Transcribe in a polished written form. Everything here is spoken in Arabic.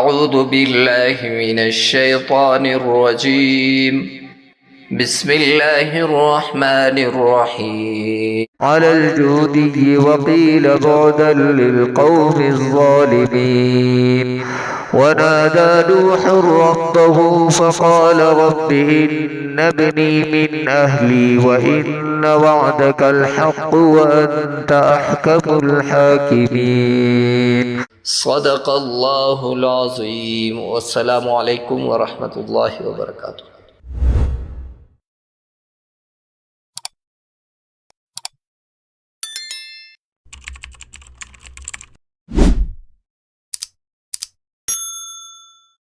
أعوذ بالله من الشيطان الرجيم بسم الله الرحمن الرحيم على الجودي وقيل بعدا للقوم الظالمين ونادى نوح ربه فقال رب إن ابني من أهلي وإن وعدك الحق وأنت أحكم الحاكمين صدق الله العظيم والسلام عليكم ورحمة الله وبركاته.